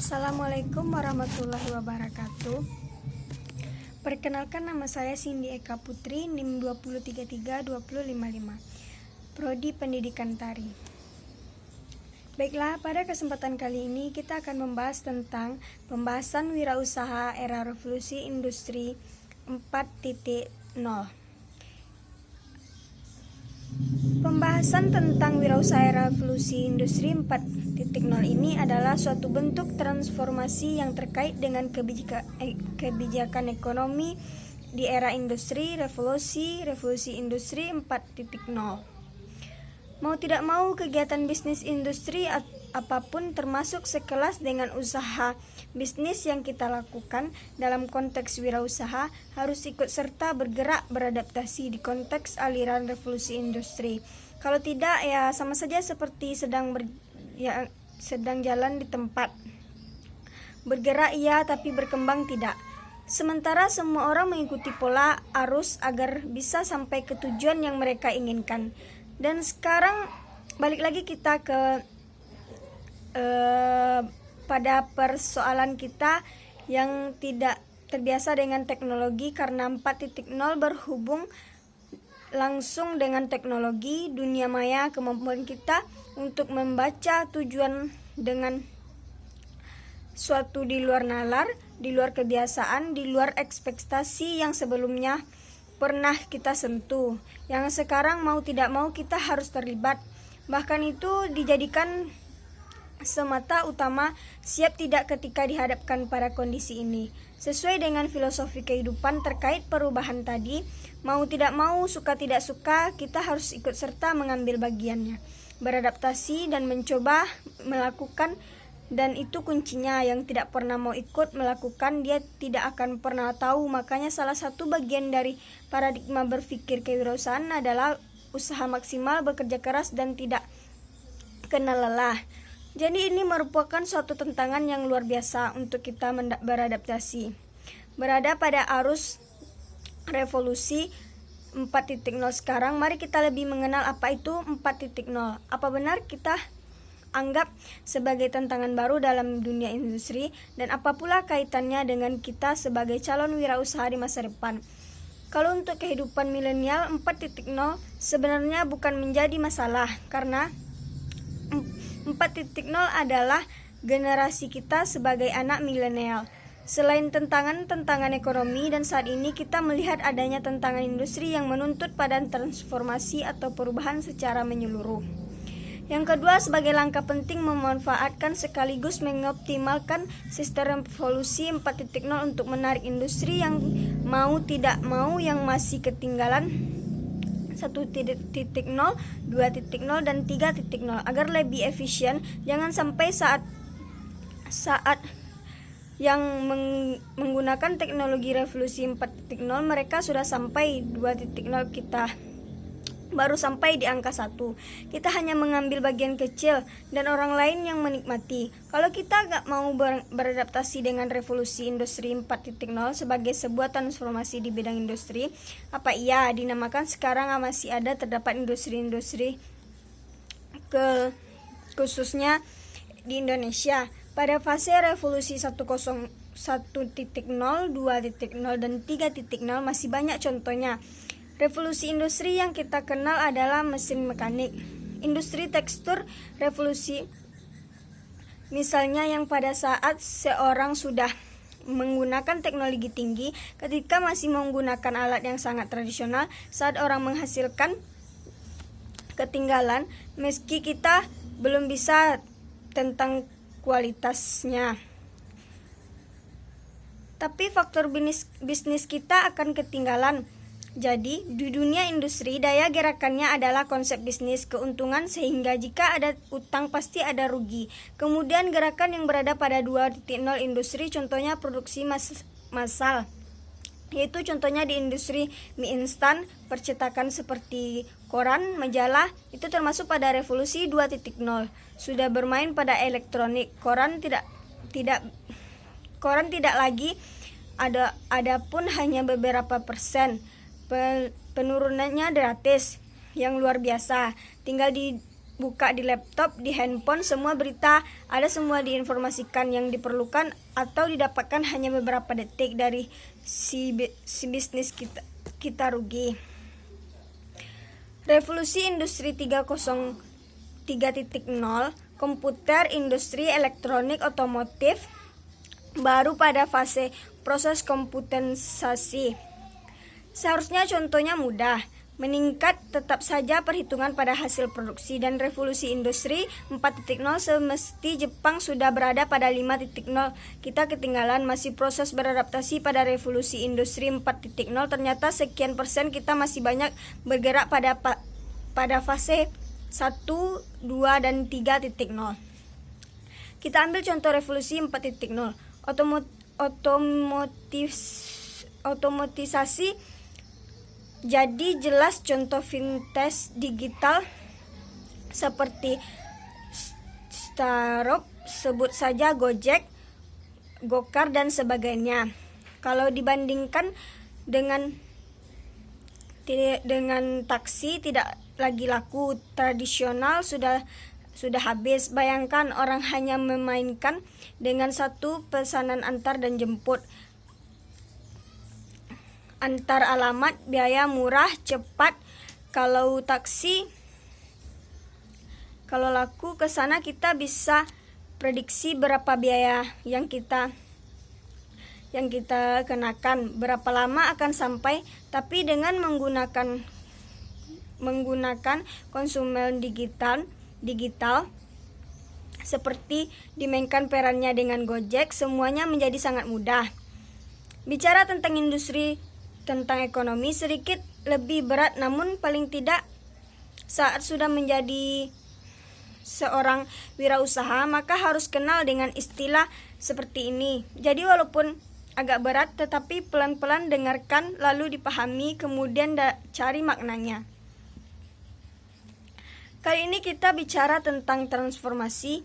Assalamualaikum warahmatullahi wabarakatuh. Perkenalkan, nama saya Cindy Eka Putri, NIM 2033255, Prodi Pendidikan Tari. Baiklah, pada kesempatan kali ini kita akan membahas tentang pembahasan wirausaha era revolusi industri 4.0. Pembahasan tentang wirausaha revolusi industri 4.0 ini adalah suatu bentuk transformasi yang terkait dengan kebijakan ekonomi di era industri revolusi industri 4.0. Mau tidak mau, kegiatan bisnis industri apapun termasuk sekelas dengan usaha bisnis yang kita lakukan dalam konteks wirausaha harus ikut serta bergerak beradaptasi di konteks aliran revolusi industri. Kalau tidak, ya sama saja seperti sedang jalan di tempat. Bergerak iya, tapi berkembang tidak. Sementara semua orang mengikuti pola arus agar bisa sampai ke tujuan yang mereka inginkan. Dan sekarang balik lagi kita ke pada persoalan kita yang tidak terbiasa dengan teknologi, karena 4.0 berhubung langsung dengan teknologi, dunia maya, kemampuan kita untuk membaca tujuan dengan suatu di luar nalar, di luar kebiasaan, di luar ekspektasi yang sebelumnya pernah kita sentuh, yang sekarang mau tidak mau kita harus terlibat. Bahkan itu dijadikan semata utama siap tidak ketika dihadapkan pada kondisi ini. Sesuai dengan filosofi kehidupan terkait perubahan tadi, mau tidak mau, suka tidak suka, kita harus ikut serta mengambil bagiannya, beradaptasi dan mencoba melakukan. Dan itu kuncinya, yang tidak pernah mau ikut melakukan, dia tidak akan pernah tahu. Makanya salah satu bagian dari paradigma berpikir kewirausahaan adalah usaha maksimal, bekerja keras, dan tidak kenal lelah. Jadi ini merupakan suatu tantangan yang luar biasa untuk kita beradaptasi. Berada pada arus revolusi 4.0 sekarang, mari kita lebih mengenal apa itu 4.0. Apa benar kita anggap sebagai tantangan baru dalam dunia industri, dan apa pula kaitannya dengan kita sebagai calon wirausaha di masa depan. Kalau untuk kehidupan milenial, 4.0 sebenarnya bukan menjadi masalah, karena 4.0 adalah generasi kita sebagai anak milenial. Selain tantangan ekonomi, dan saat ini kita melihat adanya tantangan industri yang menuntut pada transformasi atau perubahan secara menyeluruh. Yang kedua, sebagai langkah penting memanfaatkan sekaligus mengoptimalkan sistem revolusi 4.0 untuk menarik industri yang mau tidak mau yang masih ketinggalan 1.0, 2.0, dan 3.0 agar lebih efisien. Jangan sampai saat yang menggunakan teknologi revolusi 4.0 mereka sudah sampai 2.0, kita baru sampai di angka 1. Kita hanya mengambil bagian kecil dan orang lain yang menikmati. Kalau kita gak mau beradaptasi dengan revolusi industri 4.0 sebagai sebuah transformasi di bidang industri, apa iya dinamakan sekarang masih ada terdapat industri-industri khususnya di Indonesia pada fase revolusi 1.0, 2.0, dan 3.0 masih banyak contohnya. Revolusi industri yang kita kenal adalah mesin mekanik, industri tekstur revolusi, misalnya yang pada saat seorang sudah menggunakan teknologi tinggi ketika masih menggunakan alat yang sangat tradisional. Saat orang menghasilkan ketinggalan, meski kita belum bisa tentang kualitasnya, tapi faktor bisnis kita akan ketinggalan. Jadi, di dunia industri, daya gerakannya adalah konsep bisnis keuntungan, sehingga jika ada utang pasti ada rugi. Kemudian gerakan yang berada pada 2.0 industri, contohnya produksi massal, yaitu contohnya di industri mie instan, percetakan seperti koran, majalah, itu termasuk pada revolusi 2.0. Sudah bermain pada elektronik, koran tidak lagi ada pun hanya beberapa persen. Penurunannya gratis, yang luar biasa. Tinggal buka di laptop, di handphone, semua berita ada semua diinformasikan yang diperlukan atau didapatkan hanya beberapa detik dari si bisnis kita rugi. Revolusi Industri 3.0, komputer, industri, elektronik, otomotif, baru pada fase proses komputerisasi. Seharusnya contohnya mudah, meningkat tetap saja perhitungan pada hasil produksi, dan revolusi industri 4.0 semesti Jepang sudah berada pada 5.0. Kita ketinggalan, masih proses beradaptasi pada revolusi industri 4.0. Ternyata sekian persen kita masih banyak bergerak pada fase 1, 2, dan 3.0. Kita ambil contoh revolusi 4.0. Otomatisasi jadi jelas contoh vintage digital seperti Startup, sebut saja Gojek, Gokar, dan sebagainya. Kalau dibandingkan dengan taksi, tidak lagi laku, tradisional sudah habis. Bayangkan orang hanya memainkan dengan satu pesanan antar dan jemput, antar alamat, biaya murah, cepat. Kalau taksi, kalau laku ke sana, kita bisa prediksi berapa biaya yang kita kenakan, berapa lama akan sampai. Tapi dengan menggunakan konsumen digital seperti dimainkan perannya dengan Gojek, semuanya menjadi sangat mudah. Bicara tentang industri, tentang ekonomi sedikit lebih berat, namun paling tidak saat sudah menjadi seorang wirausaha maka harus kenal dengan istilah seperti ini. Jadi walaupun agak berat, tetapi pelan-pelan dengarkan, lalu dipahami, kemudian cari maknanya. Kali ini kita bicara tentang transformasi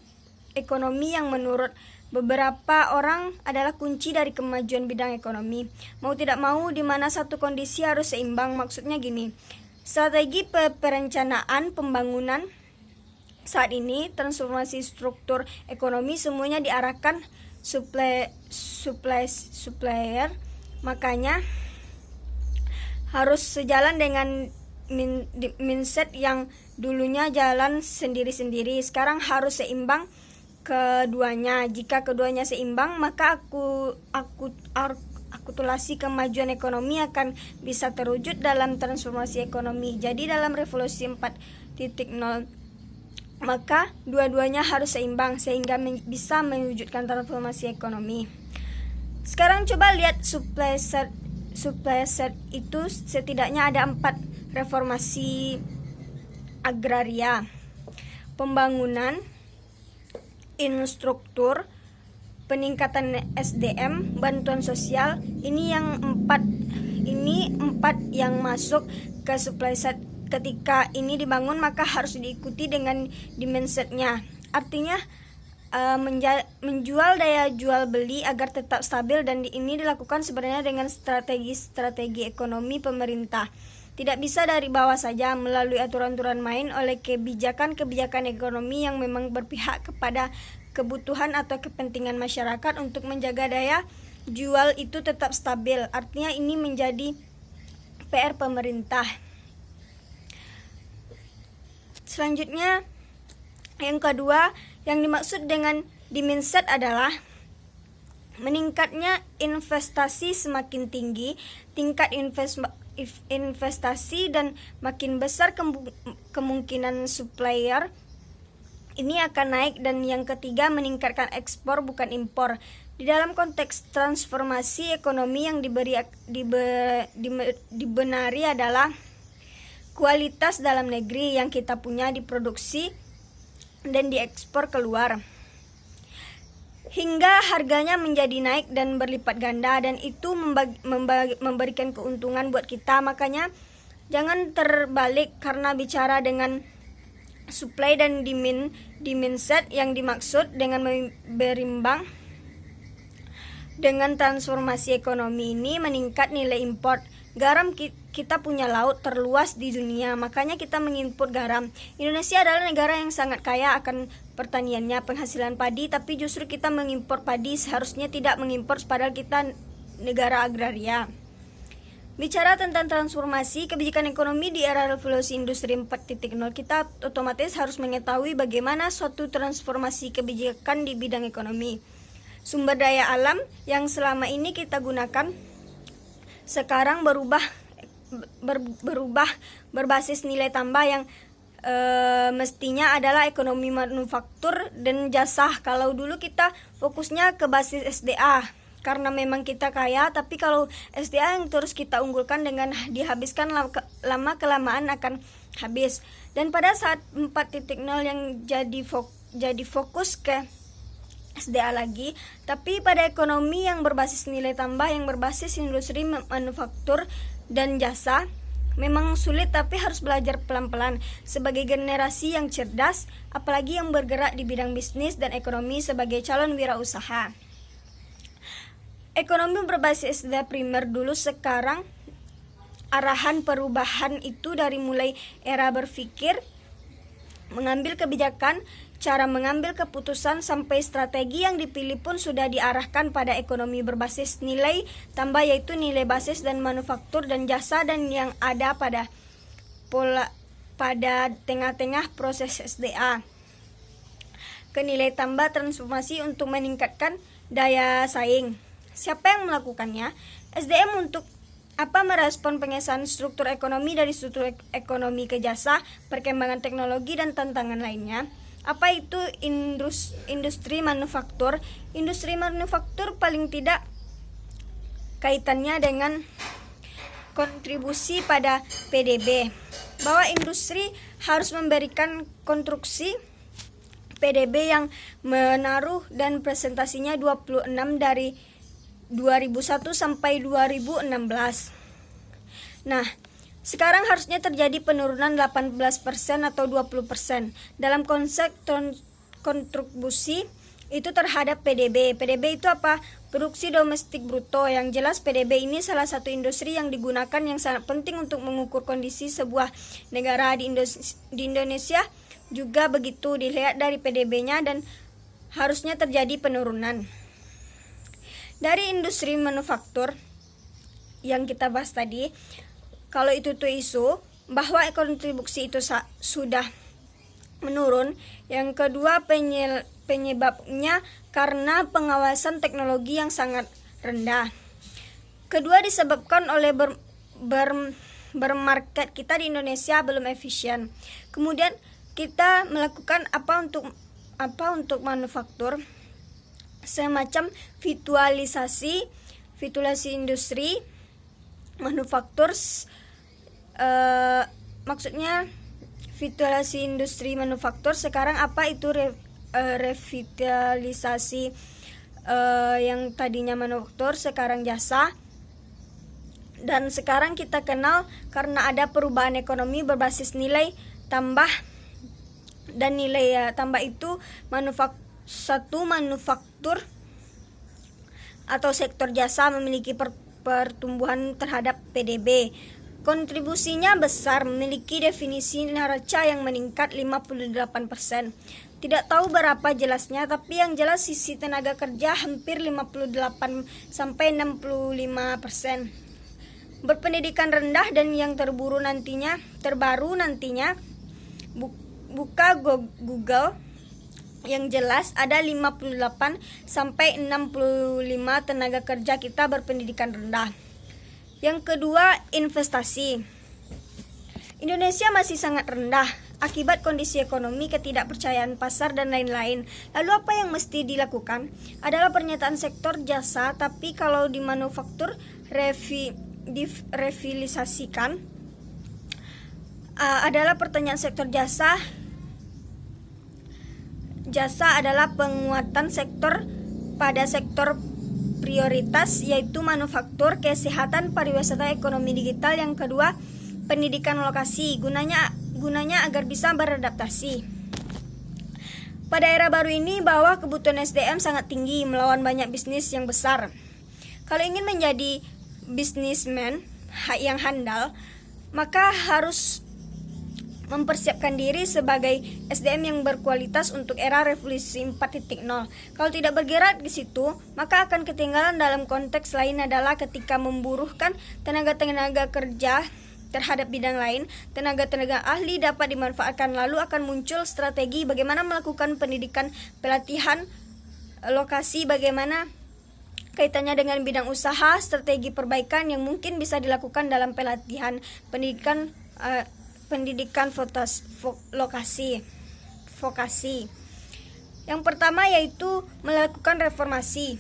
ekonomi yang menurut beberapa orang adalah kunci dari kemajuan bidang ekonomi. Mau tidak mau, di mana satu kondisi harus seimbang. Maksudnya gini, strategi perencanaan pembangunan saat ini, transformasi struktur ekonomi, semuanya diarahkan supplier. Makanya harus sejalan dengan mindset yang dulunya jalan sendiri-sendiri, sekarang harus seimbang keduanya. Jika keduanya seimbang, maka akulturasi kemajuan ekonomi akan bisa terwujud dalam transformasi ekonomi. Jadi dalam revolusi 4.0 maka dua-duanya harus seimbang sehingga bisa mewujudkan transformasi ekonomi. Sekarang coba lihat supply side itu setidaknya ada 4 reformasi agraria, pembangunan, infrastruktur, peningkatan SDM, bantuan sosial. Ini empat yang masuk ke supply side. Ketika ini dibangun maka harus diikuti dengan mindsetnya. Artinya menjual daya jual beli agar tetap stabil, dan ini dilakukan sebenarnya dengan strategi ekonomi pemerintah. Tidak bisa dari bawah saja melalui aturan-aturan main oleh kebijakan ekonomi yang memang berpihak kepada kebutuhan atau kepentingan masyarakat untuk menjaga daya jual itu tetap stabil. Artinya ini menjadi PR pemerintah. Selanjutnya, yang kedua yang dimaksud dengan mindset adalah meningkatnya investasi. Semakin tinggi tingkat investasi dan makin besar kemungkinan supplier ini akan naik. Dan yang ketiga, meningkatkan ekspor bukan impor. Di dalam konteks transformasi ekonomi yang dibenari adalah kualitas dalam negeri yang kita punya diproduksi dan diekspor keluar, hingga harganya menjadi naik dan berlipat ganda, dan itu memberikan keuntungan buat kita. Makanya jangan terbalik karena bicara dengan supply dan demand set yang dimaksud dengan berimbang dengan transformasi ekonomi ini meningkat nilai import. Garam kita punya laut terluas di dunia, makanya kita mengimpor garam. Indonesia adalah negara yang sangat kaya akan pertaniannya, penghasilan padi, tapi justru kita mengimpor padi, seharusnya tidak mengimpor padahal kita negara agraria. Bicara tentang transformasi kebijakan ekonomi di era revolusi industri 4.0, kita otomatis harus mengetahui bagaimana suatu transformasi kebijakan di bidang ekonomi. Sumber daya alam yang selama ini kita gunakan sekarang berubah berbasis nilai tambah yang mestinya adalah ekonomi manufaktur dan jasa. Kalau dulu kita fokusnya ke basis SDA karena memang kita kaya, tapi kalau SDA yang terus kita unggulkan dengan dihabiskan lama kelamaan akan habis. Dan pada saat 4.0 yang jadi fokus ke SDA lagi, tapi pada ekonomi yang berbasis nilai tambah, yang berbasis industri manufaktur dan jasa, memang sulit tapi harus belajar pelan-pelan sebagai generasi yang cerdas, apalagi yang bergerak di bidang bisnis dan ekonomi sebagai calon wirausaha. Ekonomi berbasis SDA primer dulu, sekarang arahan perubahan itu dari mulai era berpikir, mengambil kebijakan, cara mengambil keputusan sampai strategi yang dipilih pun sudah diarahkan pada ekonomi berbasis nilai tambah, yaitu nilai basis dan manufaktur dan jasa, dan yang ada pada tengah-tengah proses SDA ke nilai tambah transformasi untuk meningkatkan daya saing. Siapa yang melakukannya? SDM untuk apa? Merespon pengesahan struktur ekonomi dari struktur ekonomi ke jasa, perkembangan teknologi dan tantangan lainnya. Apa itu industri manufaktur? Industri manufaktur paling tidak kaitannya dengan kontribusi pada PDB, bahwa industri harus memberikan konstruksi PDB yang menaruh dan presentasinya 26 dari 2001 sampai 2016. Nah, sekarang harusnya terjadi penurunan 18% atau 20% dalam konsep kontribusi itu terhadap PDB. PDB itu apa? Produksi domestik bruto. Yang jelas PDB ini salah satu industri yang digunakan yang sangat penting untuk mengukur kondisi sebuah negara. Di Indonesia juga begitu, dilihat dari PDB-nya dan harusnya terjadi penurunan. Dari industri manufaktur yang kita bahas tadi, kalau itu tuh isu bahwa kontribusi itu sudah menurun. Yang kedua, penyebabnya karena pengawasan teknologi yang sangat rendah. Kedua, disebabkan oleh bermarket kita di Indonesia belum efisien. Kemudian kita melakukan apa untuk manufaktur? Semacam virtualisasi industri manufaktur, maksudnya virtualisasi industri manufaktur. Sekarang apa itu revitalisasi yang tadinya manufaktur sekarang jasa, dan sekarang kita kenal karena ada perubahan ekonomi berbasis nilai tambah, dan nilai tambah itu manufaktur atau sektor jasa memiliki pertumbuhan terhadap PDB. Kontribusinya besar, memiliki definisi neraca yang meningkat 58%. Tidak tahu berapa jelasnya, tapi yang jelas sisi tenaga kerja hampir 58 sampai 65%. Berpendidikan rendah dan yang terbaru nantinya buka Google, yang jelas ada 58 sampai 65 tenaga kerja kita berpendidikan rendah. Yang kedua, investasi. Indonesia masih sangat rendah akibat kondisi ekonomi, ketidakpercayaan pasar dan lain-lain. Lalu apa yang mesti dilakukan? Adalah pernyataan sektor jasa, tapi kalau di manufaktur direvitalisasikan adalah pertanyaan sektor jasa. Jasa adalah penguatan sektor pada sektor prioritas, yaitu manufaktur, kesehatan, pariwisata, ekonomi digital. Yang kedua, pendidikan lokasi, gunanya agar bisa beradaptasi. Pada era baru ini, bahwa kebutuhan SDM sangat tinggi melawan banyak bisnis yang besar. Kalau ingin menjadi bisnismen, yang handal, maka harus mempersiapkan diri sebagai SDM yang berkualitas untuk era revolusi 4.0. Kalau tidak bergerak di situ, maka akan ketinggalan. Dalam konteks lain adalah ketika memburuhkan tenaga-tenaga kerja terhadap bidang lain, tenaga-tenaga ahli dapat dimanfaatkan. Lalu akan muncul strategi bagaimana melakukan pendidikan pelatihan lokasi, bagaimana kaitannya dengan bidang usaha, strategi perbaikan yang mungkin bisa dilakukan dalam pelatihan pendidikan vokasi. Yang pertama yaitu melakukan reformasi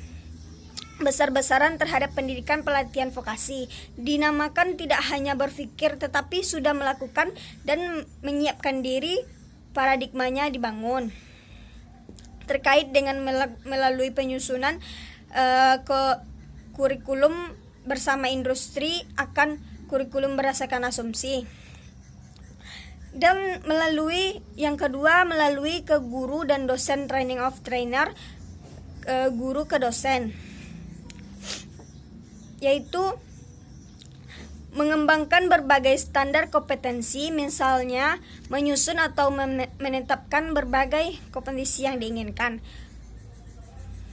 besar-besaran terhadap pendidikan pelatihan vokasi. Dinamakan tidak hanya berpikir tetapi sudah melakukan dan menyiapkan diri, paradigmanya dibangun. Terkait dengan melalui penyusunan ke kurikulum bersama industri akan kurikulum berdasarkan asumsi. Dan yang kedua melalui ke guru dan dosen, training of trainer, guru ke dosen, yaitu mengembangkan berbagai standar kompetensi, misalnya menyusun atau menetapkan berbagai kompetensi yang diinginkan,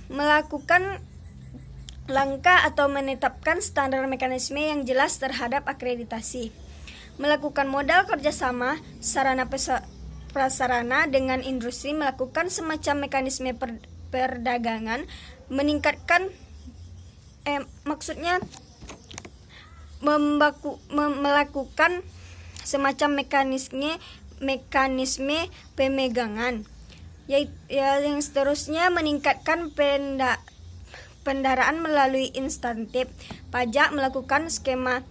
melakukan langkah atau menetapkan standar mekanisme yang jelas terhadap akreditasi, melakukan modal kerjasama sarana prasarana dengan industri, melakukan semacam mekanisme perdagangan, meningkatkan melakukan semacam mekanisme pemegangan. Yang seterusnya meningkatkan pendaraan melalui insentif pajak, melakukan skema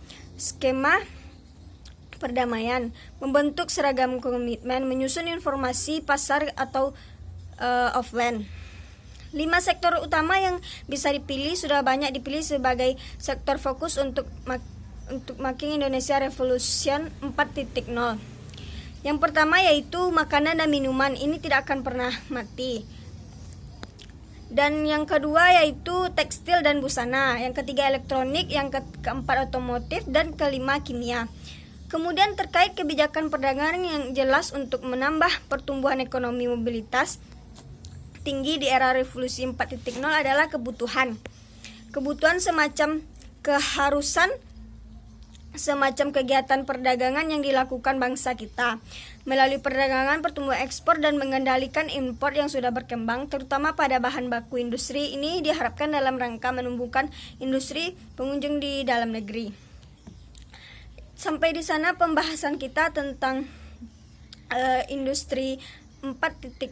perdamaian, membentuk seragam komitmen, menyusun informasi pasar atau offline. 5 sektor utama yang bisa dipilih sudah banyak dipilih sebagai sektor fokus untuk making Indonesia Revolution 4.0. Yang pertama yaitu makanan dan minuman, ini tidak akan pernah mati. Dan yang kedua yaitu tekstil dan busana, yang ketiga elektronik, yang keempat otomotif, dan kelima kimia. Kemudian terkait kebijakan perdagangan yang jelas untuk menambah pertumbuhan ekonomi mobilitas tinggi di era revolusi 4.0 adalah kebutuhan semacam keharusan, semacam kegiatan perdagangan yang dilakukan bangsa kita. Melalui perdagangan, pertumbuhan ekspor dan mengendalikan impor yang sudah berkembang, terutama pada bahan baku industri ini diharapkan dalam rangka menumbuhkan industri pengunjung di dalam negeri. Sampai di sana pembahasan kita tentang industri 4.0.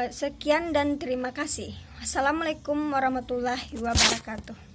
Sekian dan terima kasih. Assalamualaikum warahmatullahi wabarakatuh.